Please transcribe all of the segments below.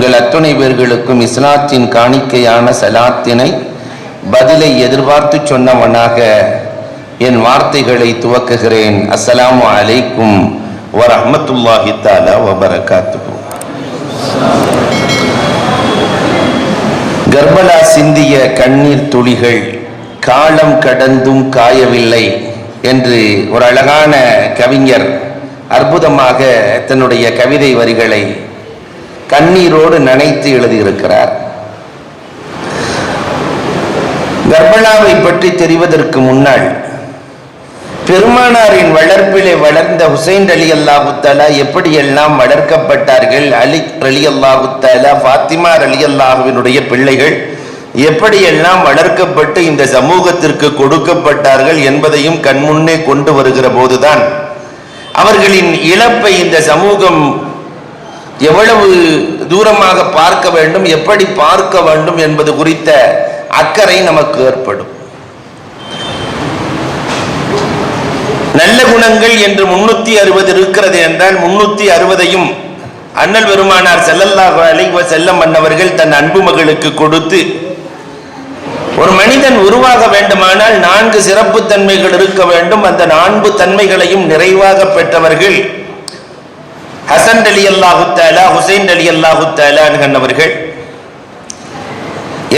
உங்கள் அத்துணை பேர்களுக்கும் இஸ்லாத்தின் காணிக்கையான சலாத்தினை பதிலை எதிர்பார்த்து சொன்னவனாக என் வார்த்தைகளை துவக்குகிறேன். அஸ்ஸலாமு அலைக்கும் வரஹ்மத்துல்லாஹி தஆலா வபரகாத்துஹு. கர்பலா சிந்திய கண்ணீர் துளிகள் காலம் கடந்தும் காயவில்லை என்று ஒரு அழகான கவிஞர் அற்புதமாக தன்னுடைய கவிதை வரிகளை கண்ணீரோடு நனைத்து எழுதியிருக்கிறார். கர்பலாவை பற்றி தெரிவதற்கு முன்னால் பெருமானாரின் வளர்ப்பிலே வளர்ந்த ஹுசைன் ரலியல்லாஹு தஆலா எப்படியெல்லாம் வளர்க்கப்பட்டார்கள், அலி ரலியல்லாஹு தஆலா, ஃபாத்திமா ரலியல்லாஹுவினுடைய பிள்ளைகள் எப்படியெல்லாம் வளர்க்கப்பட்டு இந்த சமூகத்திற்கு கொடுக்கப்பட்டார்கள் என்பதையும் கண்முன்னே கொண்டு வருகிற போதுதான் அவர்களின் இழப்பை இந்த சமூகம் எவ்வளவு தூரமாக பார்க்க வேண்டும், எப்படி பார்க்க வேண்டும் என்பது குறித்த அக்கறை நமக்கு ஏற்படும். நல்ல குணங்கள் என்று 360 இருக்கிறது என்றால் 360ஐயும் அண்ணல் பெருமானார் ஸல்லல்லாஹு அலைஹி வஸல்லம் அன்னவர்கள் தன் அன்பு மகளுக்கு கொடுத்து, ஒரு மனிதன் உருவாக வேண்டுமானால் 4 சிறப்பு தன்மைகள் இருக்க வேண்டும். அந்த 4 தன்மைகளையும் நிறைவாக பெற்றவர்கள் ஹசன் ரலியல்லாஹு தஆலா, ஹுசைன் ரலியல்லாஹு தஆலா அவர்கள்.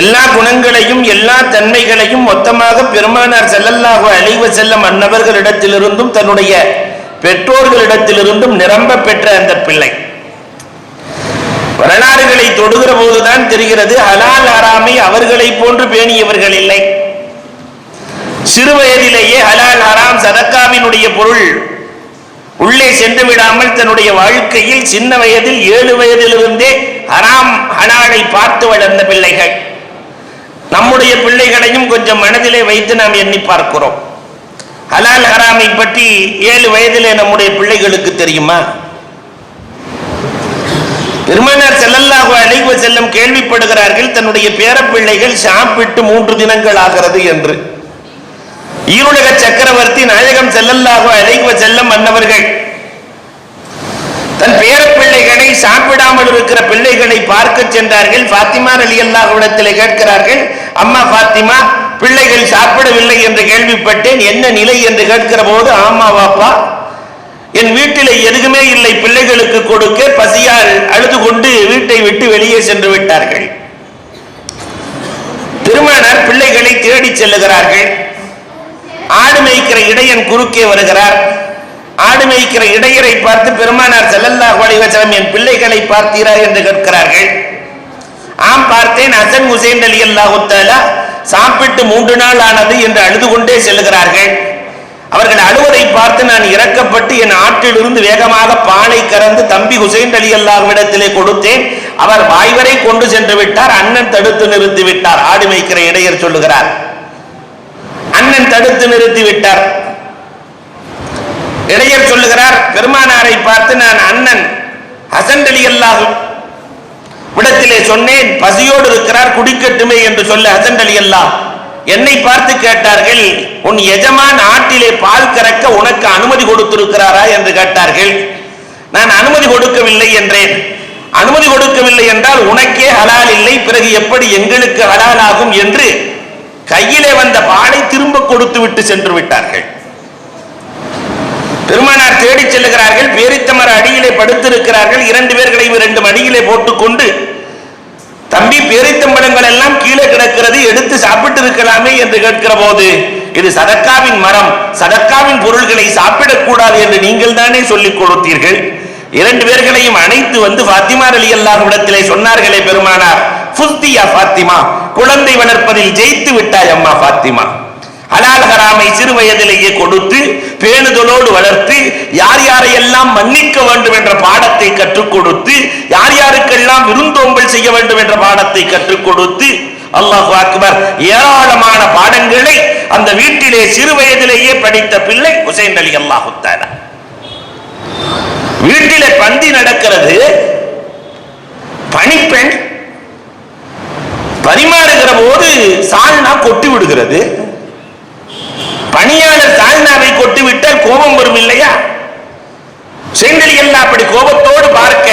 எல்லா குணங்களையும் எல்லா தன்மைகளையும் மொத்தமாக பெருமானார் ஸல்லல்லாஹு அலைஹி வஸல்லம் அன்னவர்களிடத்திலிருந்தும் தன்னுடைய பெற்றோர்களிடத்திலிருந்தும் நிரம்ப பெற்ற அந்த பிள்ளை வரலாறுகளை தொடுகிற போதுதான் தெரிகிறது, ஹலால் ஹராமை அவர்களை போன்று பேணியவர்கள் இல்லை. சிறு வயதிலேயே ஹலால் ஹராம் சதக்காவினுடைய பொருள் உள்ளே சென்று விடாமல் தன்னுடைய வாழ்க்கையில் சின்ன வயதில் 7 வயதிலிருந்தே ஹராம் ஹலாலை பார்த்து வளர்ந்த பிள்ளைகள். நம்முடைய பிள்ளைகளையும் கொஞ்சம் மனதிலே வைத்து நாம் எண்ணி பார்க்கிறோம். ஹலால் ஹராமை பற்றி 7 வயதிலே நம்முடைய பிள்ளைகளுக்கு தெரியுமா? பெருமானார் ஸல்லல்லாஹு அலைஹி வஸல்லம் கேள்விப்படுகிறார்கள், தன்னுடைய பேரப்பிள்ளைகள் சாப்பிட்டு 3 தினங்கள் ஆகிறது என்று. ஈருலக சக்கரவர்த்தி நாயகம் ஸல்லல்லாஹு அலைஹி வஸல்லம் அன்னவர்கள் தன் பேரப்பிள்ளைகளை சாப்பிடாமல் இருக்கிற பிள்ளைகளை பார்க்க சென்றார்கள். ஃபாத்திமா ரலியல்லாஹு அன்ஹா கேட்கிறார்கள், அம்மா ஃபாத்திமா, பிள்ளைகள் சாப்பிடவில்லை என்று கேள்விப்பட்டேன், என்ன நிலை என்று கேட்கிற போது, ஆமா வாப்பா, என் வீட்டில் எதுவுமே இல்லை பிள்ளைகளுக்கு கொடுக்க, பசியால் அழுது கொண்டு வீட்டை விட்டு வெளியே சென்று விட்டார்கள். பெருமானார் பிள்ளைகளை தேடி செல்லுகிறார்கள். ஆடு மேய்க்கிற இடையன் குறுக்கே வருகிறார். ஆடு மேய்க்கிற இடையரை பார்த்து பெருமானார் ஸல்லல்லாஹு அலைஹி வஸல்லம், என் பிள்ளைகளை பார்த்தீரா என்று கேட்கிறார்கள். ஆம் பார்த்தேன், ஹசன் ஹுசைன் ரலியல்லாஹு தஆலா சாப்பிட்டு 3 நாள் ஆனது என்று அழுது கொண்டே செல்லுகிறார்கள். அவர்கள் அழுவதை பார்த்து நான் இறக்கப்பட்டு என் ஆற்றிலிருந்து வேகமாக பானை கறந்து தம்பி ஹுசைன் ரலியல்லாஹுவிடத்திலே கொடுத்தேன். அவர் வாய்வரை கொண்டு சென்று விட்டார். அண்ணன் தடுத்து நிறுத்தி விட்டார். ஆடு மேய்க்கிற இடையர் சொல்லுகிறார், அண்ணன் தடுத்து நிறுத்தி விட்டார். இடையர் சொல்லுகிறார், பெருமானாரை பார்த்து நான் அண்ணன் ஹசன் ரலியல்லாஹு விடத்திலே சொன்னேன், பசியோடு இருக்கிறார், குடிக்கட்டுமே என்று சொல்ல ஹசன் ரலியல்லாஹு என்னை பார்த்து கேட்டார்கள், உன் எஜமான் ஆட்டிலே பால் கறக்க உனக்கு அனுமதி கொடுத்திருக்கிறாரா என்று கேட்டார்கள். நான் அனுமதி கொடுக்கவில்லை என்றேன். அனுமதி கொடுக்கவில்லை என்றால் உனக்கே ஹலால் இல்லை, பிறகு எப்படி எங்களுக்கு ஹலால் ஆகும் என்று கையிலே வந்த பாலை திரும்ப கொடுத்து விட்டு சென்று விட்டார்கள். பெருமானார் தேடி செல்லுகிறார்கள். பேரித்தமர அடியிலே படுத்திருக்கிறார்கள். 2 பேர்களையும் 2 மடியிலே போட்டுக்கொண்டு, தம்பி பேரித்தம்பழங்கள் எல்லாம் கீழே கிடக்கிறது, எடுத்து சாப்பிட்டு இருக்கலாமே என்று கேட்கிற போது, இது சதக்காவின் மரம், சதக்காவின் பொருள்களை சாப்பிடக்கூடாது என்று நீங்கள் தானே சொல்லிக் கொடுத்தீர்கள். 2 பேர்களையும் அணைத்து வந்து ஃபாத்திமா ரலியல்லாஹு இடத்திலே சொன்னார்களே பெருமானார், ஃபுஸ்தியா ஃபாத்திமா, குழந்தை வளர்ப்பதில் ஜெயித்து விட்டாய் அம்மா ஃபாத்திமா. ஹலால் ஹராமை சிறு வயதிலேயே கொடுத்து பேணுதலோடு வளர்த்து யார் யாரையெல்லாம் மன்னிக்க வேண்டும் என்ற பாடத்தை கற்றுக் கொடுத்து யார் யாருக்கெல்லாம் விருந்தோம்பல் செய்ய வேண்டும் என்ற பாடத்தை கற்றுக் கொடுத்து, அல்லாஹு அக்பர், ஏராளமான பாடங்களை அந்த வீட்டிலே சிறு வயதிலேயே படித்த பிள்ளை ஹுசைன் ரலியல்லாஹு தஆலா. வீட்டிலே பந்தி நடக்கிறது, பணிப்பெண் பரிமாறுகிற போது சால்னா கொட்டி விடுகிறது. பணியாளர் சால்னாவை கொட்டி விட்டால் கோபம் வரும் இல்லையா? செங்கல் எல்லாம் அப்படி கோபத்தோடு பார்க்க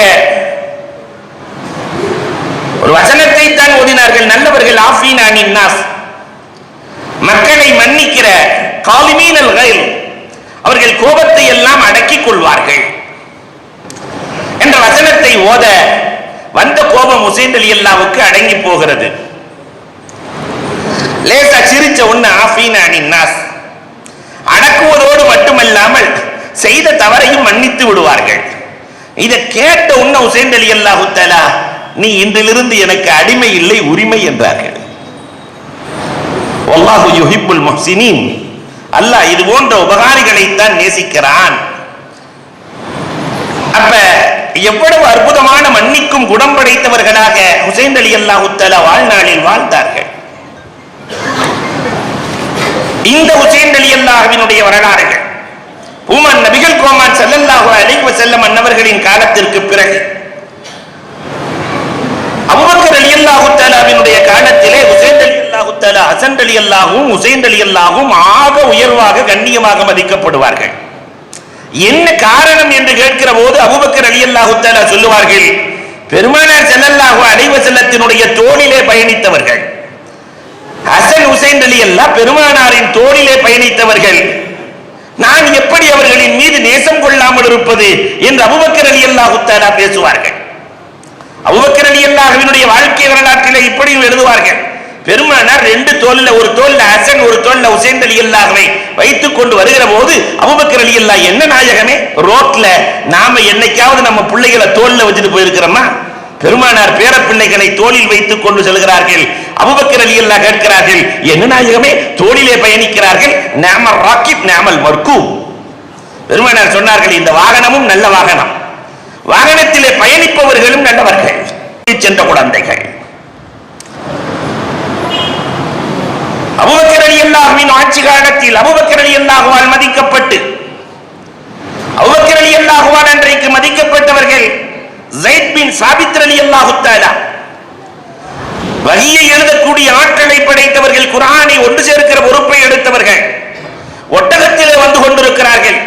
ஓதினார்கள், நல்லவர்கள் ஆஃபீனா அனின் நாஸ், மக்களை மன்னிக்கிற காலிமீனல் கைல், அவர்கள் கோபத்தை எல்லாம் அடக்கிக் கொள்வார்கள் என்ற வசனத்தை ஓத வந்த கோபம் ஹுசைன் ரலியல்லாஹுவுக்கு அடங்கி போகிறது. லேசா சிரிச்ச ஒண்ணு ஆஃபீனா அனின் நாஸ், அடக்குவதோடு மட்டுமல்லாமல் செய்த தவறையும் மன்னித்து விடுவார்கள். இதை கேட்ட உன்ன ஹுசைன் ரலியல்லாஹு தஆலா, நீ இன்றிலிருந்து எனக்கு அடிமை இல்லை உரிமை என்றார்கள். வல்லாஹு யுஹிப்புல் முஹ்சினீன், அல்லாஹ் இது போன்ற உபகாரிகளை தான் நேசிக்கிறான். அப்ப எவ்வளவு அற்புதமான மன்னிக்கும் குணம் படைத்தவர்களாக ஹுசைன் ரலியல்லாஹு தஆலா வாழ்நாளில் வாழ்ந்தார்கள். இந்த ஹுசைன் ரலியல்லாஹுவினுடைய வரலாறுகள் பூமன் நபிகள் கோமான் ஸல்லல்லாஹு அலைஹி வஸல்லம் அன்னவர்களின் காலத்திற்கு பிறகு அபூபக்கர் ரலியல்லாஹு தஆலாவினுடைய காலத்திலே ஹுசைன் ரலியல்லாஹு தஆலா, ஹசன் ரலியல்லாஹுவும் ஹுசைன் ரலியல்லாஹுவும் ஆக உயர்வாக கண்ணியமாக மதிக்கப்படுவார்கள். என்ன காரணம் என்று கேட்கிற போது அபூபக்கர் ரலியல்லாஹு தஆலா சொல்லுவார்கள், பெருமானார் ஸல்லல்லாஹு அலைஹி வஸல்லத்தினுடைய தோளிலே பயணித்தவர்கள். ஹசன் ஹுசைன் ரலியல்லாஹு பெருமானாரின் தோளிலே பயணித்தவர்கள். நான் எப்படி அவர்களின் மீது நேசம் கொள்ளாமல் இருப்பது என்று அபூபக்கர் ரலியல்லாஹு தஆலா பேசுவார்கள். அபூபக்கர் ரலியல்லாஹுவினுடைய வாழ்க்கை வரலாற்றிலே இப்படியும் எழுதுவார்கள், பெருமானார் ரெண்டு தோல்ல, ஒரு தோல்ல ஹசன் ஒரு தோல்ல ஹுசைன் ரலியல்லாஹுவை வைத்துக் கொண்டு வருகிற போது அபூபக்கர் ரலியல்லாஹு, என்ன நாயகமே, ரோட்ல நாம என்னைக்காவது நம்ம பிள்ளைகளை தோல்ல வச்சுட்டு போயிருக்கிறோமா? பெருமானார் பேர பிள்ளைகளை தோளில் வைத்துக் கொண்டு செல்கிறார்கள். அபூபக்கர் ரலியல்லாஹு கேட்கிறார்கள், என்ன நாயகமே, தோளிலே பயணிக்கிறார்கள், நாமல் ராக்கிப் நாமல் மர்கூப். பெருமானார் சொன்னார்கள், இந்த வாகனமும் நல்ல வாகனம், வாகனத்திலே பயணிப்பவர்களும் நல்லவர்கள், சென்ற குழந்தைகள். அபூபக்கர் ரலியல்லாஹுவின் ஆட்சி காலத்தில் அபூபக்கர் ரலியல்லாஹுவால் மதிக்கப்பட்டு, அபூபக்கர் ரலியல்லாஹுவால் அன்றைக்கு மதிக்கப்பட்டவர்கள் ஸைத் பின் சாபித் ரலியல்லாஹு தஆலா. வஹீயை எழுதக்கூடிய ஆற்றலை படைத்தவர்கள், குர்ஆனை ஒன்று சேர்க்கிற பொறுப்பை எடுத்தவர்கள். ஒட்டகத்திலே வந்து கொண்டிருக்கிறார்கள்.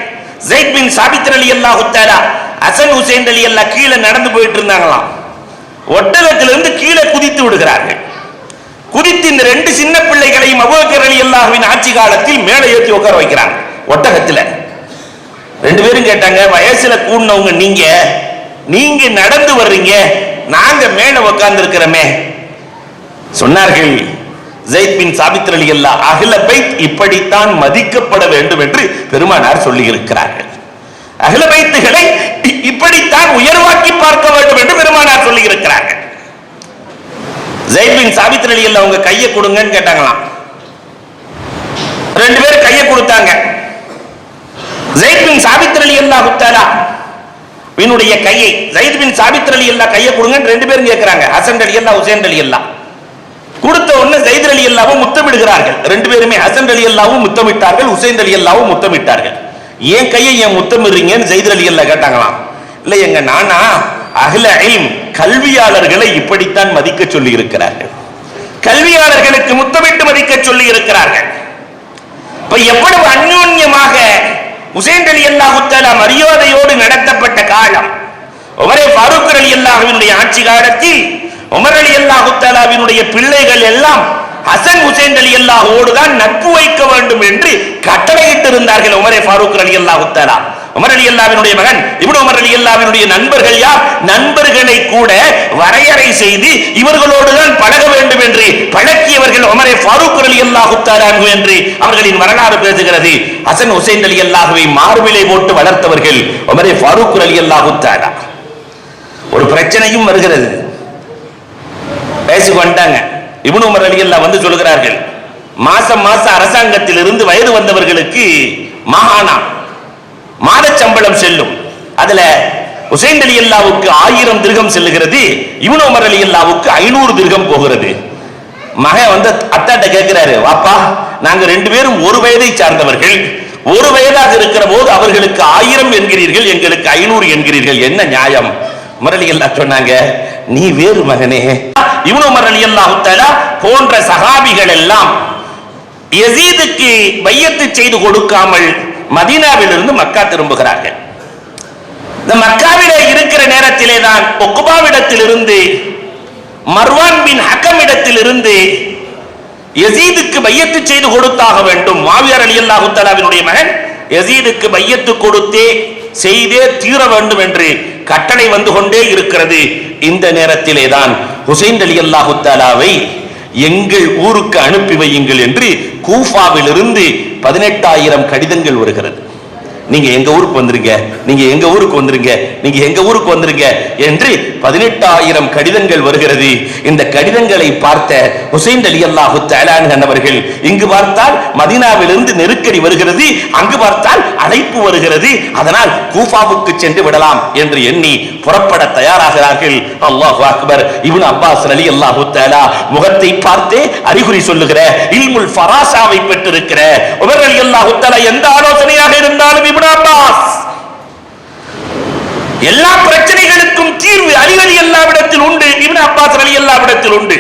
ஸைத் பின் சாபித் ரலியல்லாஹு தஆலா, ஹசன் ஹுசைன் ரலியல்லாஹு கீழே நடந்து போயிட்டு இருந்தாங்களாம். ஒட்டகத்திலிருந்து கீழே குதித்து விடுகிறார்கள். குதித்து இந்த ரெண்டு சின்ன பிள்ளைகளையும் அபூபக்கர் ரலியல்லாஹுவின் ஆட்சி காலத்தில் மேலே ஏற்றி உட்கார வைக்கிறாங்க ஒட்டகத்தில். ரெண்டு பேரும் கேட்டாங்க, வயசுல கூடினவங்க நீங்க நடந்து வர்றீங்க, நாங்க மேல உட்கார்ந்து இருக்கிறோமே. சொன்னார்கள், ஸைத் பின் சாபித் ரலியல்லாஹு, அஹ்ல பைத் இப்படித்தான் மதிக்கப்பட வேண்டும் என்று பெருமானார் சொல்லி இருக்கிறார்கள். அஹ்ல பைத்துகளை இப்படித்தான் உயர்வாக்கி பார்க்க வேண்டும் என்று பெருமானார் சொல்லி இருக்கிறார்கள். ஸைத் பின் சாபித் ரலியல்லாஹு அவங்க கையை கொடுங்கன்னு கேட்டாங்களாம். ரெண்டு பேரும் கையை கொடுத்தாங்க. ஸைத் பின் சாபித் ரலியல்லாஹு தஆலா இவனுடைய கையை, ஸைத் பின் சாபித் ரலியல்லாஹு கையை கொடுங்கன்னு ரெண்டு பேரும் கேட்கிறாங்க. ஹசன் ரலியல்லாஹு ஹுசைன் ரலியல்லாஹு கொடுத்த உடனே ஸைத் ரலியல்லாஹு முத்தமிடுகிறார்கள். ரெண்டு பேருமே ஹசன் ரலியல்லாஹு முத்தமிட்டார்கள், ஹுசைன் ரலியல்லாஹு முத்தமிட்டார்கள். ஏன் கையை ஏன் முத்தமிடுறீங்கன்னு ஸைத் ரலியல்லாஹு கேட்டாங்களாம். இல்ல, எங்க நானா அஹ்ல இல்ம் கல்வியாளர்களை இப்படித்தான் மதிக்க சொல்லி இருக்கிறார்கள், கல்வியாளர்களுக்கு முத்தமிட்டு மதிக்க சொல்லி இருக்கிறார்கள். இப்ப எவ்வளவு அந்யோன்யமாக ஹுசைன் ரலியல்லாஹு தஆலா மரியாதையோடு நடத்தப்பட்ட காலம். உமர் ஃபாரூக் ரலியல்லாஹுவினுடைய ஆட்சி காலத்தில் உமர் ரலியல்லாஹு தஆலாவினுடைய பிள்ளைகள் எல்லாம் ஹசன் ஹுசைன் ரலியல்லாஹுவோடு தான் நட்பு வைக்க வேண்டும் என்று கட்டளையிட்டு இருந்தார்கள். உமர் ஃபாரூக் ரலியல்லாஹு தஆலா, உமர் ரலியல்லாஹுவினுடைய மகன் இப்னு உமர் ரலியல்லாஹுவினுடைய நண்பர்கள் யார்? நண்பர்களை கூட வரையறை செய்து இவர்களோடு தான் பழக வேண்டும் என்று பழக்கியவர்கள் உமர் ஃபாரூக் ரலியல்லாஹு தஆலா என்று அவர்களின் வரலாறு பேசுகிறது. ஹசன் ஹுசைன் ரலியல்லாஹுவை மார்பிலை போட்டு வளர்த்தவர்கள் உமர் ஃபாரூக் ரலியல்லாஹு தஆலா. ஒரு பிரச்சனையும் வருகிறது, பேசிக் கொண்டாங்க. இப்னு உமர் ரலியல்லாஹு வந்து சொல்கிறார்கள், மாசம் அரசாங்கத்தில் இருந்து வயது வந்தவர்களுக்கு மகானா மாத சம்பளம் செல்லும். அதுல ஹுசைன் ரலியல்லாஹுவுக்கு 1000 திர்ஹம் செல்லுகிறது, இப்னு உமர் ரலியல்லாஹுவுக்கு 500 திர்ஹம் போகிறது. மகன் வந்து அத்தாட்ட கேட்கிறாரு, வாப்பா, நாங்க ரெண்டு பேரும் ஒரு வயதை சார்ந்தவர்கள், ஒரு வயதாக இருக்கிற போது அவர்களுக்கு 1000 என்கிறீர்கள், எங்களுக்கு 500 என்கிறீர்கள், என்ன நியாயம்? உமர் ரலியல்லாஹு சொன்னாங்க, நீ வேறு மகனே. இப்னு உமர் ரலியல்லாஹு தஆலா போன்ற சஹாபிகள் எல்லாம் யஸீதுக்கு பையத்து செய்து கொடுக்காமல் மதீனாவிலிருந்து மக்கா திரும்புகிறார்கள். இந்த மக்காவிலே இருக்கிற நேரத்திலே தான் உக்பாவிடத்திலிருந்து மர்வான் பின் ஹக்கம் இடத்தில் இருந்து யசீதுக்கு பையத்து செய்து கொடுத்தாக வேண்டும். முஆவியா ரலியல்லாஹு தஆலாவினுடைய மகன் யசீதுக்கு பையத்து கொடுத்தே செய்தே தீர வேண்டும் என்று கட்டளை வந்து கொண்டே இருக்கிறது. இந்த நேரத்திலே தான் ஹுசைன் ரலியல்லாஹு தஆலாவை எங்கள் ஊருக்கு அனுப்பி வையுங்கள் என்று கூஃபாவில் இருந்து 18,000 கடிதங்கள் வருகிறது. நீங்க எங்க ஊருக்கு வந்துருங்க, நீங்க எங்க ஊருக்கு வந்துருங்க, நீங்க எங்க ஊருக்கு வந்துருங்க என்று 18,000 கடிதங்கள் வருகிறது. இந்த கடிதங்களை பார்த்த ஹுசைன் ரலியல்லாஹு தஆலா அவர்கள் இங்கு பார்த்தால் மதீனாவிலிருந்து நெருக்கடி வருகிறது, அங்கு பார்த்தால் அழைப்பு வருகிறது, அதனால் கூஃபாவுக்கு சென்று விடலாம் என்று எண்ணி புறப்பட தயாராகிறார்கள். அல்லாஹு அக்பர். இப்னு அப்பாஸ் ரலியல்லாஹு தஆலா முகத்தை பார்த்தே அறிகுறி சொல்லுகிற இல்முல் ஃபராசாவை பெற்றிருக்கிற உமர் ரலியல்லாஹு தஆலா எந்த ஆலோசனையாக இருந்தாலும் இப்னு அப்பாஸ் எல்லா பிரச்சனைகளுக்கும் தீர்வு அலி ரலியல்லாஹுவிடத்தில் உண்டு, இப்னு அப்பாஸ் ரலியல்லாஹுவிடத்தில் உண்டு.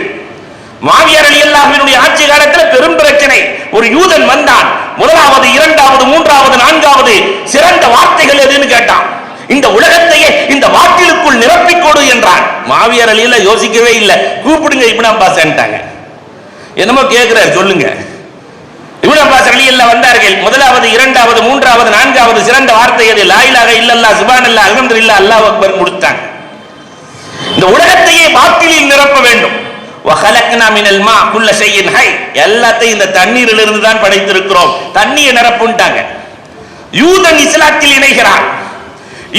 முஆவியா ரலியல்லாஹுவினுடைய ஆட்சி காலத்தில் பெரும் பிரச்சனை. ஒரு யூதன் வந்தான், முதலாவது இரண்டாவது மூன்றாவது நான்காவது சிறந்த வார்த்தைகள் எதுன்னு கேட்டான். இந்த உலகத்தையே இந்த வாட்டிலுக்குள் நிரப்பிக்கொடு என்றான். முஆவியா ரலியல்லாஹு யோசிக்கவே இல்லை, கூப்பிடுங்க இப்னு அப்பாஸ் என்றாங்க. என்னமோ கேட்கிறார், சொல்லுங்க. இப்னு அப்பாஸ் ரலியல்லாஹு வந்தார்கள். முதலாவது இரண்டாவது மூன்றாவது நான்காவது சிறந்த வார்த்தை எது? லா இலாஹ இல்லல்லாஹ் சுப்ஹானல்லாஹ் அல்ஹம்துலில்லாஹ் அல்லாஹு அக்பர் முடித்தாங்க. இந்த உலகத்தையே வாட்டிலில் நிரப்ப வேண்டும். வஹலக்னா மினல் மா குல்ல ஷைஇன் ஹை, எல்லாத்தையும் இந்த தண்ணீரில் இருந்து தான் படைத்திருக்கிறோம், தண்ணியை நிரப்புட்டாங்க. யூதன் இஸ்லாத்தில் இணைகிறான்.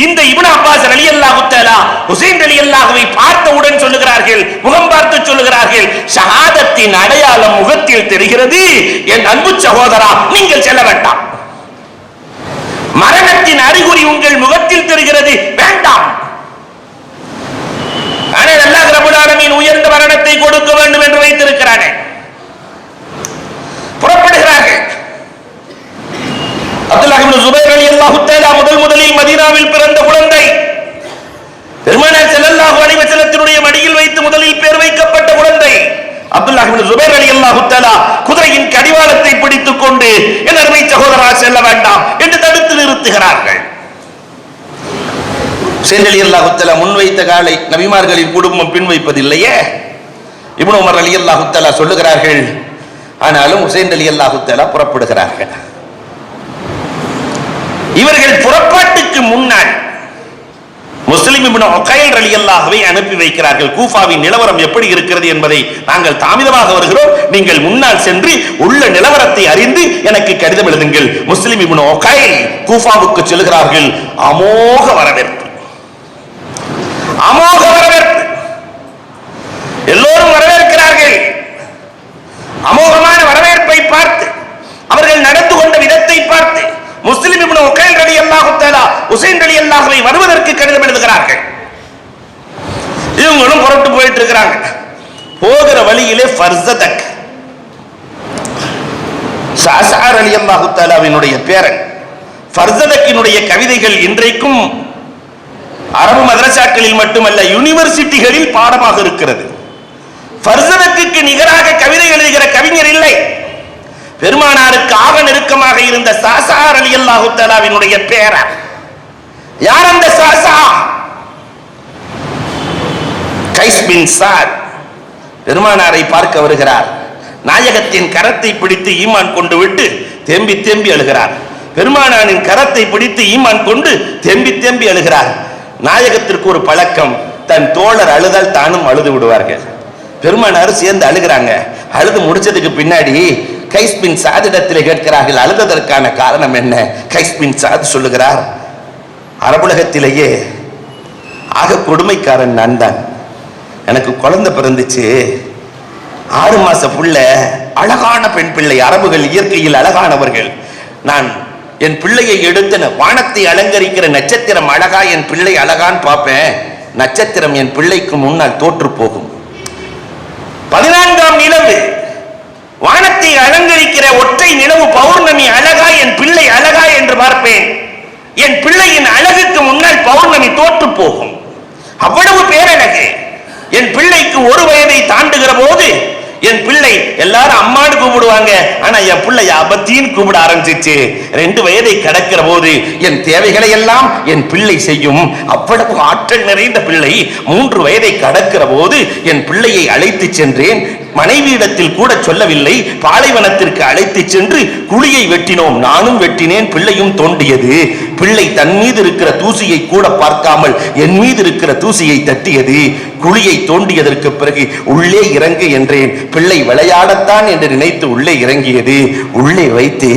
இந்த இப்னு அப்பாஸ் ரலியல்லாஹு தஆலா ஹுசைன் ரலியல்லாஹுவை பார்த்தவுடன் சொல்லுகிறார்கள், முகம் பார்த்து சொல்லுகிறார்கள், ஷஹாதத்தின் அடையாளம் முகத்தில் தெரிகிறது, என் அன்பு சகோதரா நீங்கள் செல்ல வேண்டாம். மரணத்தின் அறிகுறி உங்கள் முகத்தில் தெரிகிறது, வேண்டாம். ஆனால் அல்லாஹ் ரப்பல் ஆலமீன் உயர்ந்த மரணத்தை கொடுக்க வேண்டும் என்று வைத்திருக்கிறானே. புறப்படுகிறார்கள். அப்துல்லாஹ் இப்னு ஜுபைர் ரலியல்லாஹு தஆலா முதலில் மதீனாவில் பிறந்த குழந்தை. பெருமானார் ஸல்லல்லாஹு அலைஹி வஸல்லத்தினுடைய மடியில் வைத்து முதலில் பேர் வைக்கப்பட்ட குழந்தை அப்துல்லாஹ் இப்னு ஜுபைர் ரலியல்லாஹு தஆலா குதிரையின் கடிவாளத்தை பிடித்துக் கொண்டு என் அருமை சகோதரா செல்ல வேண்டாம் என்று தடுத்து நிறுத்துகிறார்கள். ஹுசைன் ரலியல்லாஹு தஆலா முன்வைத்த காலை நபிமார்களின் குடும்பம் பின் வைப்பதில்லையே. இப்னு உமர் ரலியல்லாஹு தஆலா சொல்லுகிறார்கள், ஆனாலும் ஹுசைன் ரலியல்லாஹு தஆலா புறப்படுகிறார்கள். இவர்கள் புறப்பாட்டுக்கு முன்னால் முஸ்லிம் இப்னு உகைல் ரலியல்லாஹுவை அனுப்பி வைக்கிறார்கள். கூஃபாவின் நிலவரம் எப்படி இருக்கிறது என்பதை நாங்கள் தாமதமாக வருகிறோம், நீங்கள் முன்னால் சென்று உள்ள நிலவரத்தை அறிந்து எனக்கு கடிதம் எழுதுங்கள். முஸ்லிம் இப்னு உகைல் கூஃபாவுக்கு செல்கிறார்கள். அமோக வரவேற்பு, அமோக வரவேற்பு. எல்லோரும் வரவேற்கிறார்கள். அமோகமான வரவேற்பை பார்த்து, அவர்கள் நடந்து கொண்ட விதத்தை பார்த்து முஸ்லிம் இப்னு உகைல் ரலியல்லாஹு தஆலா ஹுசைன் ரலியல்லாஹுவை வருவதற்கு கடிதம் எழுதுகிறார்கள். இவங்களும் புறப்பட்டு போயிட்டு இருக்கிறாங்க. போகிற வழியிலே ஃபர்ஸதக் ஸஅஸா ரலியல்லாஹு தஆலாவினுடைய பேரன் ஃபர்ஸதக்கினுடைய கவிதைகள் இன்றைக்கும் அரபு மதரசாக்களில் மட்டுமல்ல யூனிவர்சிட்டிகளில் பாடமாக இருக்கிறது. ஃபர்ஸதக்கு நிகராக கவிதை எழுதுகிற கவிஞர் இல்லை. பெருமானாருக்கு ஆக நெருக்கமாக இருந்த ஸஅஸா ரலியல்லாஹு தஆலாவினுடைய பேரன். யார் அந்த ஸஅஸா? கைஸ் பின் சாத் பெருமானாரை பார்க்க வருகிறார். நாயகத்தின் கரத்தை பிடித்து ஈமான் கொண்டு விட்டு தேம்பி தேம்பி அழுகிறார். பெருமானாரின் கரத்தை பிடித்து ஈமான் கொண்டு தேம்பி தேம்பி அழுகிறார். நாயகத்திற்கு ஒரு பழக்கம், தன் தோழர் அழுதால் தானும் அழுது விடுவார்கள். பெருமானார் சேர்ந்து அழுகிறாங்க. அழுது முடிச்சதுக்கு பின்னாடி கைஸ் பின் சாதிடத்தில் கேட்கிறார்கள், அழுததற்கான காரணம் என்ன? கைஸ் பின் சாத் சொல்லுகிறார், அரபுலகத்திலேயே ஆக கொடுமைக்காரன் நான் தான். எனக்கு குழந்தை பிறந்துச்சு, 6 மாச புள்ள, அழகான பெண் பிள்ளை. அரபுகள் இயற்கையில் அழகானவர்கள். நான் என் பிள்ளையை எடுத்து வானத்தை அலங்கரிக்கிற நட்சத்திரம் அழகா, என் பிள்ளை அழகான்னு பார்ப்பேன். நட்சத்திரம் என் பிள்ளைக்கு முன்னால் தோற்று போகும். 14ஆம் நிலவு, வானத்தை அலங்கரிக்கிற ஒற்றை நிலவு பௌர்ணமி அழகா, என் பிள்ளை அழகா என்று பார்ப்பேன். என் பிள்ளையின் அழகுக்கு முன்னால் பௌர்ணமி தோற்று போகும். அவ்வளவு பேரழகு. என் பிள்ளைக்கு 1 வயதை தாண்டுகிற போது என் பிள்ளை எல்லாரும் அம்மான்னு கூப்பிடுவாங்க, ஆனா என் பிள்ளை அபத்தின்னு கூப்பிட ஆரம்பிச்சிச்சு. 2 வயதை கடக்கிற போது என் தேவைகளை எல்லாம் என் பிள்ளை செய்யும். அவ்வளவு ஆற்றல் நிறைந்த பிள்ளை. 3 வயதை கடக்கிற போது என் பிள்ளையை அழைத்து சென்றேன். மனைவியிடத்தில் கூட சொல்லவில்லை. பாலைவனத்திற்கு அழைத்து சென்று குழியை வெட்டினோம். நானும் வெட்டினேன், பிள்ளையும் தோண்டியது. பிள்ளை தன் மீது இருக்கிற தூசியை கூட பார்க்காமல் என் மீது இருக்கிற தூசியை தட்டியது. குழியை தோண்டியதற்கு பிறகு உள்ளே இறங்கு என்றேன். பிள்ளை விளையாடத்தான் என்று நினைத்து உள்ளே இறங்கியது. உள்ளே வைத்து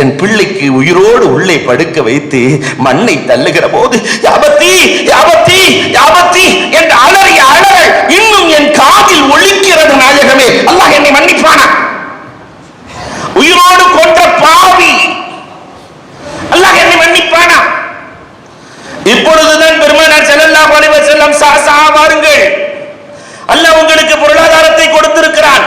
என் பிள்ளைக்கு உயிரோடு உள்ளே படுக்க வைத்து மண்ணை தள்ளுகிற போது யாபத்தி யாபத்தி யாபத்தி என்ற அலறிய அலறல் இன்னும் என் காதில் ஒலிக்கிறது. நாயகமே, அல்லாஹ் என்னை மன்னிப்பானா? உயிரோடு கொன்ற பாவி, அல்லாஹ் என்னை மன்னிப்பானா? இப்பொழுதுதான் பெருமானார் ஸல்லல்லாஹு அலைஹி வஸல்லம் வாருங்கள், அல்லாஹ் உங்களுக்கு பொருளாதாரத்தை கொடுத்திருக்கிறான்.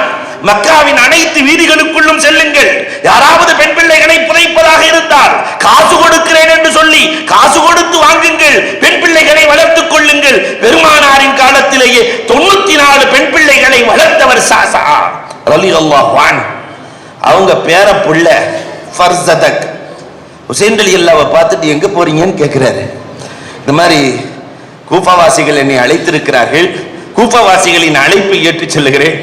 மக்காவின் அனைத்து வீதிகளுக்குள்ளும் செல்லுங்கள். யாராவது பெண் பிள்ளைகளை புதைப்பதாக இருந்தால் காசு கொடுக்கிறேன் என்று சொல்லி காசு கொடுத்து வாங்குங்கள். பெண் பிள்ளைகளை வளர்த்துக் கொள்ளுங்கள். பெருமானாரின் காலத்திலேயே 94 பெண் பிள்ளைகளை வளர்த்தவர் சாசா ரலியல்லாஹு அன்ஹு. அவங்க பேர புள்ள ஃபர்ஸதக் ஹுசைன் ரலியல்லாஹு பார்த்துட்டு எங்க போறீங்கன்னு கேட்கிறாரு. இந்த மாதிரி கூஃபாவாசிகள் என்னை அழைத்திருக்கிறார்கள், கூஃபாவாசிகளின் அழைப்பை ஏற்று செல்லுகிறேன்.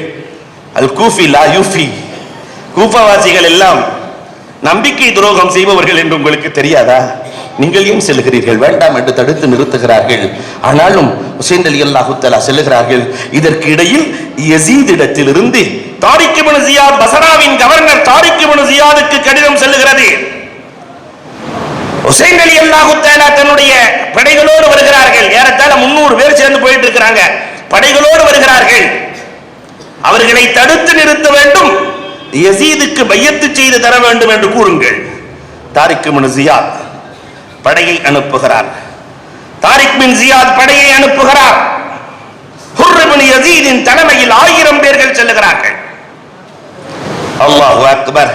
அல் கூஃபி லா யூஃபி, கூஃபாவாசிகள் எல்லாம் நம்பிக்கை துரோகம் செய்பவர்கள் என்று உங்களுக்கு தெரியாதா? நீங்கள் ஏன் செல்கிறீர்கள்? வேண்டாம் என்று தடுத்து நிறுத்துகிறார்கள். ஆனாலும் ஹுசைன் ரலியல்லாஹு தஆலா செல்கிறார்கள். இதற்கு இடையில் யஸீத் இடத்திலிருந்து தாரிக் இப்னு ஜியாத், பஸ்ராவின் கவர்னர் தாரிக் இப்னு ஜியாதுக்கு கடிதம் செல்கிறது. ஹுசைன் ரலியல்லாஹு தஆலா தன்னுடைய படைகளோடு வருகிறார்கள். ஏறத்தாழ 300 பேர் சேர்ந்து போயிட்டு இருக்கிறாங்க. படைகளோடு வருகிறார்கள். அவர்களை தடுத்து நிறுத்த வேண்டும், யஸீதுக்கு பையத்து செய்து தர வேண்டும் என்று கூறுங்கள். தாரிக் இப்னு ஜியாத் படையை அனுப்புகிறார். தாரிக் பின் ஜியாத் படையை அனுப்புகிறார். ஹுர் இப்னு யஸீதின் தலைமையில் 1000 பேர்கள் செல்லுகிறார்கள். அல்லாஹு அக்பர்.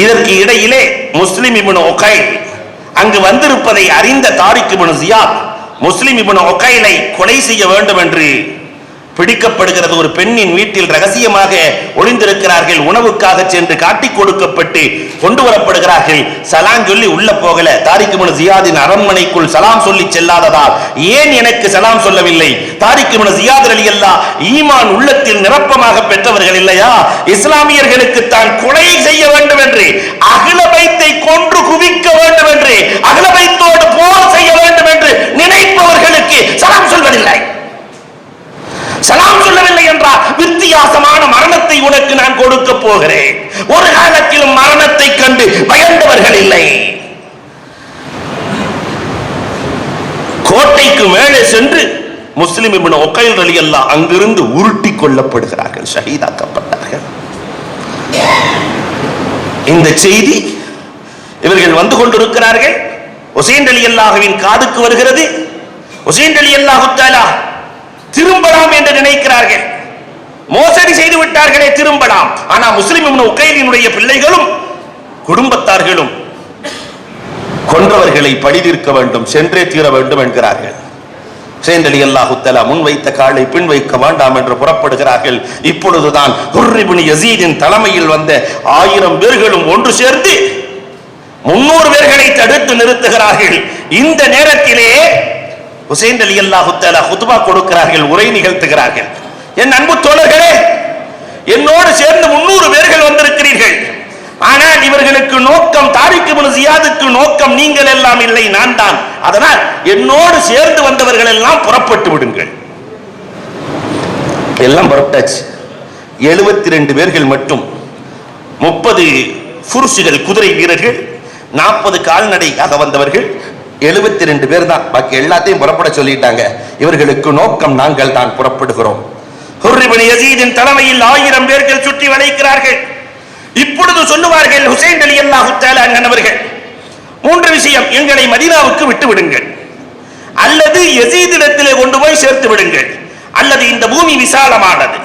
இதற்கு இடையிலே முஸ்லிம் இப்னு உகைல் அங்கு வந்திருப்பதை அறிந்த தாரிக் இப்னு ஜியாத் முஸ்லிம் இப்னு உகைலை கொலை செய்ய வேண்டும் என்று பிடிக்கப்படுகிறது. ஒரு பெண்ணின் வீட்டில் ரகசியமாக ஒளிந்திருக்கிறார்கள். உணவுக்காக சென்று காட்டிக் கொடுக்கப்பட்டு கொண்டு வரப்படுகிறார்கள். சலாம் சொல்லி உள்ள போகல. தாரிக் இப்னு ஜியாதின் அரண்மனைக்குள் சலாம் சொல்லி செல்லாததால் ஏன் எனக்கு சலாம் சொல்லவில்லை? தாரிக் இப்னு ஜியாத் ரலியல்லாஹு ஈமான் உள்ளத்தில் நிரப்பமாக பெற்றவர்கள் இல்லையா? இஸ்லாமியர்களுக்கு தான் கொலை செய்ய வேண்டும் என்று, அஹ்ல பைத்தை கொன்று குவிக்க வேண்டும் என்று, அஹ்ல பைத்தோடு போர் செய்ய வேண்டும் என்று நினைப்பவர்களுக்கு சலாம் சொல்வதில்லை. சலாம் சொல்லவில்லை என்றால் வித்தியாசமான மரணத்தை உனக்கு நான் கொடுக்க போகிறேன். ஒரு காலத்திலும் மரணத்தை கண்டு பயந்தவர்கள் இல்லை. கோட்டைக்கு மேலே சென்று முஸ்லிம் இப்னு உகைல் ரலியல்லாஹு அங்கிருந்து உருட்டி கொல்லப்படுகிறார்கள், ஷஹீதாக்கப்பட்டார்கள். இந்த செய்தி இவர்கள் வந்து கொண்டிருக்கிறார்கள். ஹுசைன் ரலியல்லாஹுவின் காதுக்கு வருகிறது. ஹுசைன் ரலியல்லாஹு தஆலா திரும்பலாம் என்று நினைக்கிறார்கள். மோசடி செய்து விட்டார்களே, திரும்பலாம். ஆனா முஸ்லிம் இப்னு உகைலினுடைய பிள்ளைகளும் குடும்பத்தார்களும் கொன்றவர்களை பழிதீர்க்க வேண்டும், சென்றே தீர வேண்டும் என்கிறார்கள். ஹுசைன் ரலியல்லாஹு தஆலா முன் வைத்த காலை பின் வைக்க வேண்டாம் என்று புறப்படுகிறார்கள். இப்பொழுதுதான் ஹுர் இப்னு யஸீதின் தலைமையில் வந்த 1000 பேர்களும் ஒன்று சேர்ந்து 300 பேர்களை தடுத்து நிறுத்துகிறார்கள். இந்த நேரத்திலே ஹுசைன் ரலியல்லாஹு தஆலா குத்பா கொடுக்கிறார்கள், உரை நிகழ்த்துகிறார்கள். என் அன்பு தோழர்களே, என்னோடு சேர்ந்து 300 பேர்கள் வந்திருக்கிறீர்கள். ஆனால் இவர்களுக்கு நோக்கம், தாரிக் இப்னு ஜியாதுக்கு நோக்கம் நீங்கள் எல்லாம் இல்லை, நான் தான். அதனால் என்னோடு சேர்ந்து வந்தவர்கள் எல்லாம் புறப்பட்டு விடுங்கள். எல்லாம் புறப்பட்டாச்சு. 72 பேர்கள் மட்டும், 30 ஃபுர்ஷுகள் குதிரை வீரர்கள், 40 கால்நடையாக வந்தவர்கள், 72 பேர் தான். பாக்கி எல்லாத்தையும் புறப்பட சொல்லிட்டாங்க. இவர்களுக்கு நோக்கம், நாங்கள் தான் புறப்படுகிறோம். ஹுர் இப்னு யஸீதின் தலைமையில் 1000 பேர்கள் சுற்றி வளைக்கிறார்கள். இப்பொழுது சொல்லுவார்கள் ஹுசைன் ரலியல்லாஹு தஆலா அன்ஹு, 3 விஷயம்: எங்களை மதீனாவுக்கு விட்டு விடுங்கள், அல்லது யஸீதிடத்திலே கொண்டு போய் சேர்த்து விடுங்கள், அல்லது இந்த பூமி விசாலமானது,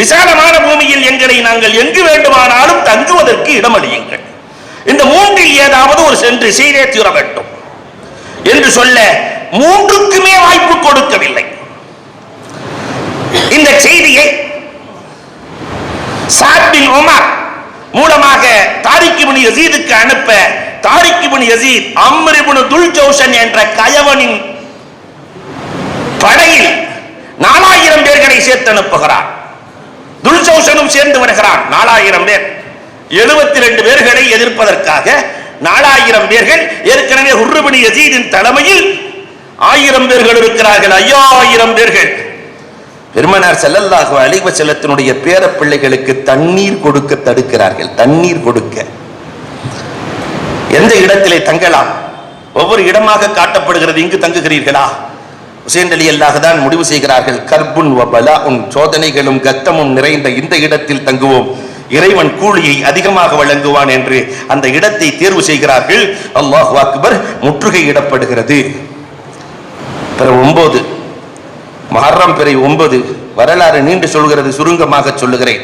விசாலமான பூமியில் எங்களை நாங்கள் எங்கு வேண்டுமானாலும் தங்குவதற்கு இடமளியுங்கள். இந்த 3இல் ஏதாவது ஒரு சென்று செய்தே தீர வேண்டும் என்று சொல்ல 3க்குமே வாய்ப்பு கொடுக்கவில்லை. இந்த செய்தியை தாரிக் இப்னு யஸீதுக்கு அனுப்ப தாரிக் இப்னு யஸீத் அம்ர் இப்னு துல்ஜௌஷன் என்ற கயவனின் படையில் 4000 பேர்களை சேர்த்து அனுப்புகிறார். துல்ஜௌஷனும் சேர்ந்து வருகிறான். 4000 பேர், 72 பேர்களை எதிர்ப்பதற்காக 4000 பேர்கள். ஏற்கனவே ஹுர் இப்னு யஸீதின் தலைமையில் 1000 பேர்கள் இருக்கிறார்கள். 5000 பேர்கள். பெருமானார் ஸல்லல்லாஹு அலைஹி வஸல்லத்தினுடைய பேர பிள்ளைகளுக்கு தண்ணீர் கொடுக்க தடுக்கிறார்கள். தண்ணீர் கொடுக்க எந்த இடத்திலே தங்கலாம்? ஒவ்வொரு இடமாக காட்டப்படுகிறது. இங்கு தங்குகிறீர்களா? ஹுசைன் ரலியல்லாஹு தான் முடிவு செய்கிறார்கள். கர்புன் வ பலாஉன், சோதனைகளும் கத்தமும் நிறைந்த இந்த இடத்தில் தங்குவோம், இறைவன் கூலியை அதிகமாக வழங்குவான் என்று அந்த இடத்தை தேர்வு செய்கிறார்கள். அல்லாஹு அக்பர். முற்றுகையிடப்படுகிறது. 9 முஹர்ரம் பிறை 9. வரலாறு நீண்டு சொல்கிறது, சுருங்கமாக சொல்லுகிறேன்.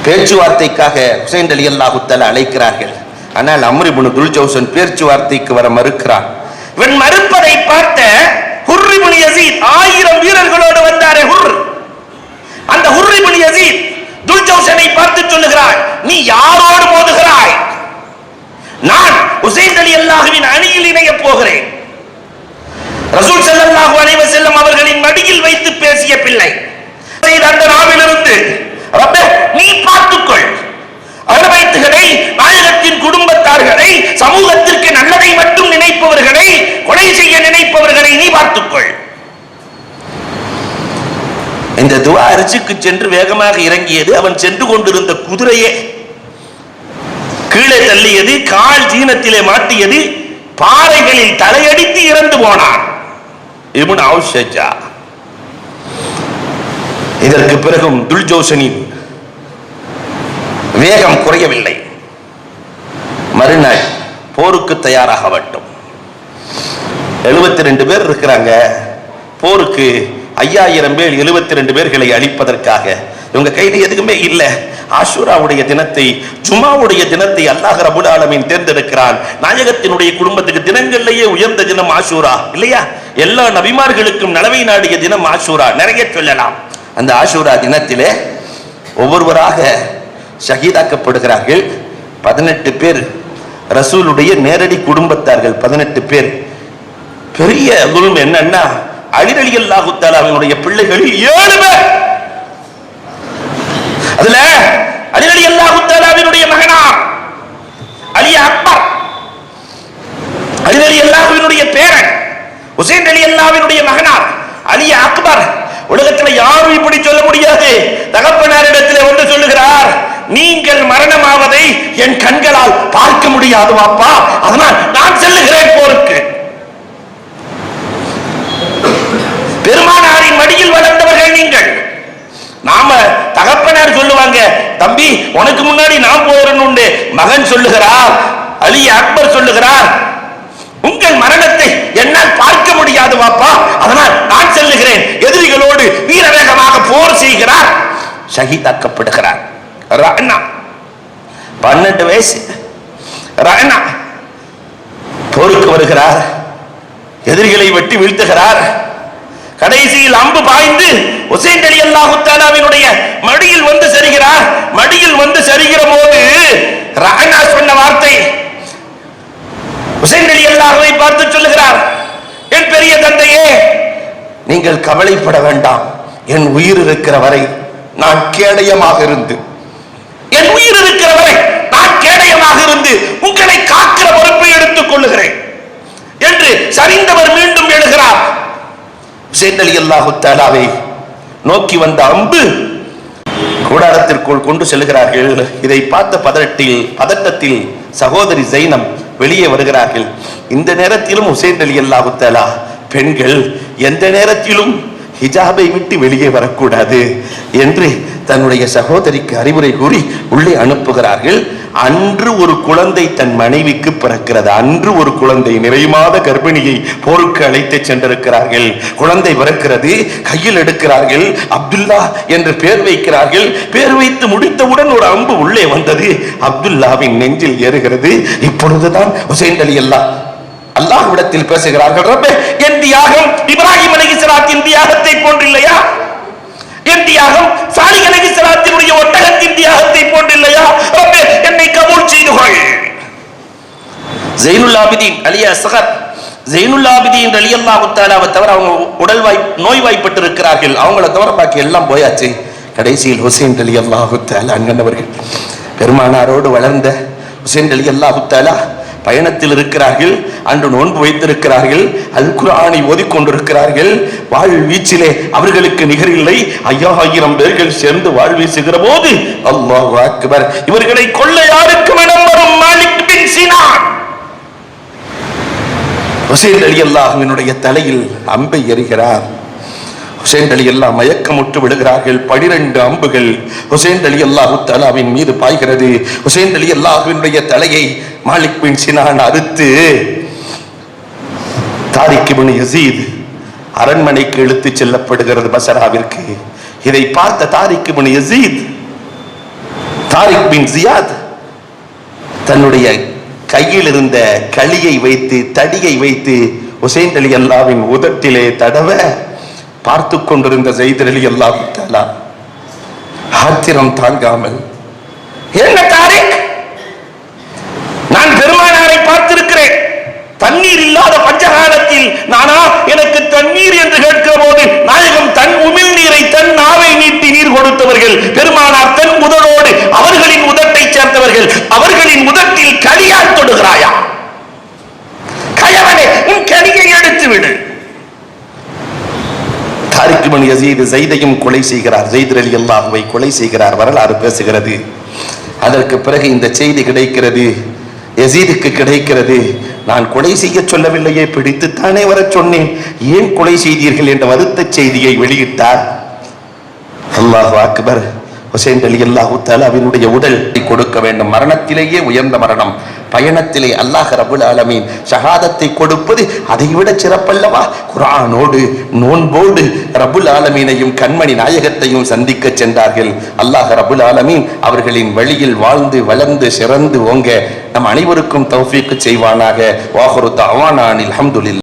பேச்சுவார்த்தைக்காக ஹுசைன் ரலியல்லாஹு தஆலா அழைக்கிறார்கள். ஆனால் அம்ர் இப்னு துல்ஜௌஷன் பேச்சுவார்த்தைக்கு வர மறுக்கிறான். இவன் மறுப்பதை பார்த்த ஹுர் இப்னு யஸீத் 1000 வீரர்களோடு வந்தாரே ஹுர், அந்த ஹுர் இப்னு யஸீத் துல்ஜௌஷனை பார்த்து சொல்லுகிறான், நீ யாரோடு மோதுகிறாய்? நான் ஹுசைன் ரலியல்லாஹுவின் அணியில் இணைய போகிறேன். ரசூல் ஸல்லல்லாஹு அலைஹி வஸல்லம் அவர்களின் மடியில் வைத்து பேசிய பிள்ளை. அந்த நாவிலிருந்து ரப்பே நீ பார்த்துக்கொள், அஹ்லுபைத்துகளை, நாயகத்தின் குடும்பத்தார்களை, சமூகத்திற்கு நல்லதை மட்டும் நினைப்பவர்களை, கொலை செய்ய நினைப்பவர்களை நீ பார்த்துக்கொள். இந்த துஆ அரிசிக்கு சென்று வேகமாக இறங்கியது. அவன் சென்று கொண்டிருந்த குதிரையே கீழே தள்ளியது, கால் ஜீனத்திலே மாட்டியது, பாறைகளில் தலையடித்து இறந்து போனான் இப்னு அவ்ஷஜா. இதற்கு பிறகும் துல்ஜௌஷனின் வேகம் குறையவில்லை. மறுநாள் போருக்கு தயாராக வேண்டும். 72 பேர் இருக்கிறாங்க. போருக்கு 5000 பேர் 72 பேர்களை அழிப்பதற்காக. இவங்க கையில் எதுவுமே இல்லை. ஆஷூராவுடைய தினத்தை, ஜுமாவுடைய தினத்தை அல்லாஹ் ரப்பல் ஆலமீன் தேர்ந்தெடுக்கிறான். நாயகத்தினுடைய குடும்பத்துக்கு தினங்களிலேயே உயர்ந்த தினம் ஆஷூரா இல்லையா? எல்லா நபிமார்களுக்கும் நலவை நாடிய தினம் ஆஷூரா. நிறைய சொல்லலாம். அந்த ஆஷூரா தினத்திலே ஒவ்வொருவராக ஷஹீதாக்கப்படுகிறார்கள். 18 பேர் ரசூலுடைய நேரடி குடும்பத்தார்கள். 18 பேர். பெரிய குல்ம் என்னன்னா, அலி ரலியல்லாஹு தஆலாவினுடைய பிள்ளைகளில் 7 பேர். அதுல அலி ரலியல்லாஹு தஆலாவினுடைய மகனார் அலி அக்பர், அலி ரலியல்லாஹுவினுடைய பேரன் ஹுசைன் ரலியல்லாஹுவினுடைய மகனார் அலி அக்பர். உலகத்துல யாரும் இப்படி சொல்ல முடியாது. தகப்பனாரிடத்தில் வந்து சொல்லுகிறார், நீங்கள் மரணமாவதை என் கண்களால் பார்க்க முடியாது வாப்பா, அதனால் நான் செல்லுகிறேன் போருக்கு. பெருமானாரின் மடியில் வளர்ந்தவர்கள் நீங்கள். நாம தகப்பனார் சொல்லுவாங்க, தம்பி உனக்கு முன்னாடி நான் போறேன்னு. மகன் சொல்லுகிறார், அலி அக்பர் சொல்லுகிறார், உங்கள் மரணத்தை என்னால் பார்க்க முடியாது வாப்பா, அதனால் நான் செல்லுகிறேன். எதிரிகளோடு வீரவேகமாக போர் செய்கிறார், ஷஹீதாக்கப்படுகிறார். 12 வயசு ரானா போருக்கு வருகிறார். எதிரிகளை வெட்டி வீழ்த்துகிறார். கடைசியில் அம்பு பாய்ந்து ஹுசைன் ரலியல்லாஹு தஆலாவினுடைய மடியில் வந்து சரிகிறார். மடியில் வந்து சரிகிற போது ரானா சொன்ன வார்த்தை, ஹுசைன் ரலியல்லாஹுவை பார்த்து சொல்லுகிறார், என் பெரிய தந்தையே, நீங்கள் கவலைப்பட வேண்டாம். என் உயிர் இருக்கிற வரை நான் கேடயமாக இருந்து, என் உயிர் இருக்கிற வரை நான் கேடயமாக இருந்து உங்களை காக்கிற பொறுப்பை எடுத்துக் கொள்ளுகிறேன் என்று சரிந்தவர் மீண்டும் எழுகிறார். ஹுசைன் ரலியல்லாஹு தஆலாவை நோக்கி வந்த அம்பு கூடாரத்திற்குள் கொண்டு செல்கிறார்கள். இதை பார்த்த பதட்டத்தில் சகோதரி ஜைனப் வெளியே வருகிறார்கள். இந்த நேரத்திலும் ஹுசைன் ரலியல்லாஹு தஆலா, பெண்கள் எந்த நேரத்திலும் ஹிஜாபை விட்டு வெளியே வரக்கூடாது என்று தன்னுடைய சகோதரிக்கு அறிவுரை கூறி உள்ளே அனுப்புகிறார்கள். அன்று ஒரு குழந்தை தன் மனைவிக்கு பிறக்கிறது. அன்று ஒரு குழந்தை, நிறைமாத கர்ப்பிணியை போருக்கு அழைத்து சென்றிருக்கிறார்கள். குழந்தை பிறக்கிறது. கையில் எடுக்கிறார்கள். அப்துல்லா என்று பெயர் வைக்கிறார்கள். பெயர் வைத்து முடித்தவுடன் ஒரு அம்பு உள்ளே வந்தது. அப்துல்லாவின் நெஞ்சில் ஏறுகிறது. இப்பொழுதுதான் ஹுசைன் ரலியல்லாஹு அல்லாஹ்விடத்தில் பேசுகிறார்கள், ரப்பே என் தியாகம் இப்ராஹிம் அலைஹிஸ்ஸலாத்தின் தியாகத்தை போன்றில்லையா? என் தியாகம் சாலிஹ் அலைஹிஸ்ஸலாத்தினுடைய ஒட்டகத்தின் தியாகத்தை போன்றில்லையா? ரப்பே என்னை கபூல் செய்து கொள். ஸைனுல் ஆபிதீன் அலி அஸ்கர் ஸைனுல் ஆபிதீன் ரலியல்லாஹு தஆலாவை தவிர அவங்க நோய்வாய்ப்பட்டு இருக்கிறார்கள். அவங்கள தவிர பாக்கி எல்லாம் போயாச்சு. கடைசியில் ஹுசைன் ரலியல்லாஹு தஆலா அன்கண்டவர்கள், பெருமானாரோடு வளர்ந்த ஹுசைன் ரலியல்லாஹு தஆலா பயணத்தில் இருக்கிறார்கள். அன்று நோன்பு வைத்திருக்கிறார்கள். அல் குர்ஆனை ஓதிக்கொண்டிருக்கிறார்கள். வாழ் வீச்சிலே அவர்களுக்கு நிகரில்லை. 5000 பேர்கள் சேர்ந்து வாழ் வீசுகிற போது அல்லாஹு அக்பர், இவர்களை கொல்ல யாருக்கு மனம் வரும்? மாலிக் பின் சினான் ஹுசைன் ரலியல்லாஹுவினுடைய தலையில் அம்பை எறிகிறார். ஹுசைன் ரலியல்லாஹு மயக்கமுற்று விடுகிறார்கள். 12 அம்புகள் ஹுசைன் ரலியல்லாஹு தஆலாவின் மீது பாய்கிறது. ஹுசைன் ரலியல்லாஹுவினுடைய தலையை மாலிக் பின் சினான் அறுத்து தாரிக் இப்னு யஸீத் அரண்மனைக்கு இழுத்து செல்லப்படுகிறது பஸ்ராவிற்கு. இதை பார்த்த தாரிக் இப்னு யஸீத், தாரிக் பின் ஜியாத் தன்னுடைய கையில் இருந்த களியை வைத்து தடியை வைத்து ஹுசைன் ரலியல்லாஹுவின் உதட்டிலே தடவ பார்த்து கொண்டிருந்த ஸைத் ரலியல்லாஹு தஆலா ஆத்திரம் தாங்காமல், என்ன தாரிக், நான் பெருமானாரை பார்த்திருக்கிறேன். தண்ணீர் இல்லாத பஞ்சகாலத்தில் நானா எனக்கு தண்ணீர் என்று கேட்கிற போது நாயகம் தன் உமிழ் நீரை தன் நாவை நீட்டி நீர் கொடுத்தவர்கள். பெருமானார் தன் உதடோடு அவர்களின் உதட்டை சேர்ந்தவர்கள். அவர்களின் உதட்டில் களியால் தொடுகிறாயா? கயவனே, உன் களியை எடுத்து விடு. தாரிக் இப்னு யஸீத் ஸைதையும் கொலை செய்கிறார். ஸைத் ரலியல்லாஹுவை கொலை செய்கிறார். வரலாறு பேசுகிறது. அதற்கு பிறகு இந்த செய்தி கிடைக்கிறது, யஸீதுக்கு கிடைக்கிறது. நான் கொலை செய்ய சொல்லவில்லையே, பிடித்துத்தானே வர சொன்னேன், ஏன் கொலை செய்தீர்கள் என்ற வருத்த செய்தியை வெளியிட்டார். அல்லாஹு அக்பர். ஹுசைன் ரலியல்லாஹு தஆலாவினுடைய உடல் கொடுக்க வேண்டும். மரணத்திலேயே உயர்ந்த மரணம். பயணத்திலே அல்லாஹ் ரப்புல் ஆலமீன் ஷஹாதத்தை கொடுப்பது அதைவிட சிறப்பல்லவா? குர்ஆனோடு நோன்போடு ரப்புல் ஆலமீனையும் கண்மணி நாயகத்தையும் சந்திக்க சென்றார்கள். அல்லாஹ் ரப்புல் ஆலமீன் அவர்களின் வழியில் வாழ்ந்து வளர்ந்து சிறந்து ஓங்க நம் அனைவருக்கும் தௌஃபீக் செய்வானாக. வாஹிரு தஅவானா அல்ஹம்துலில்லாஹ்.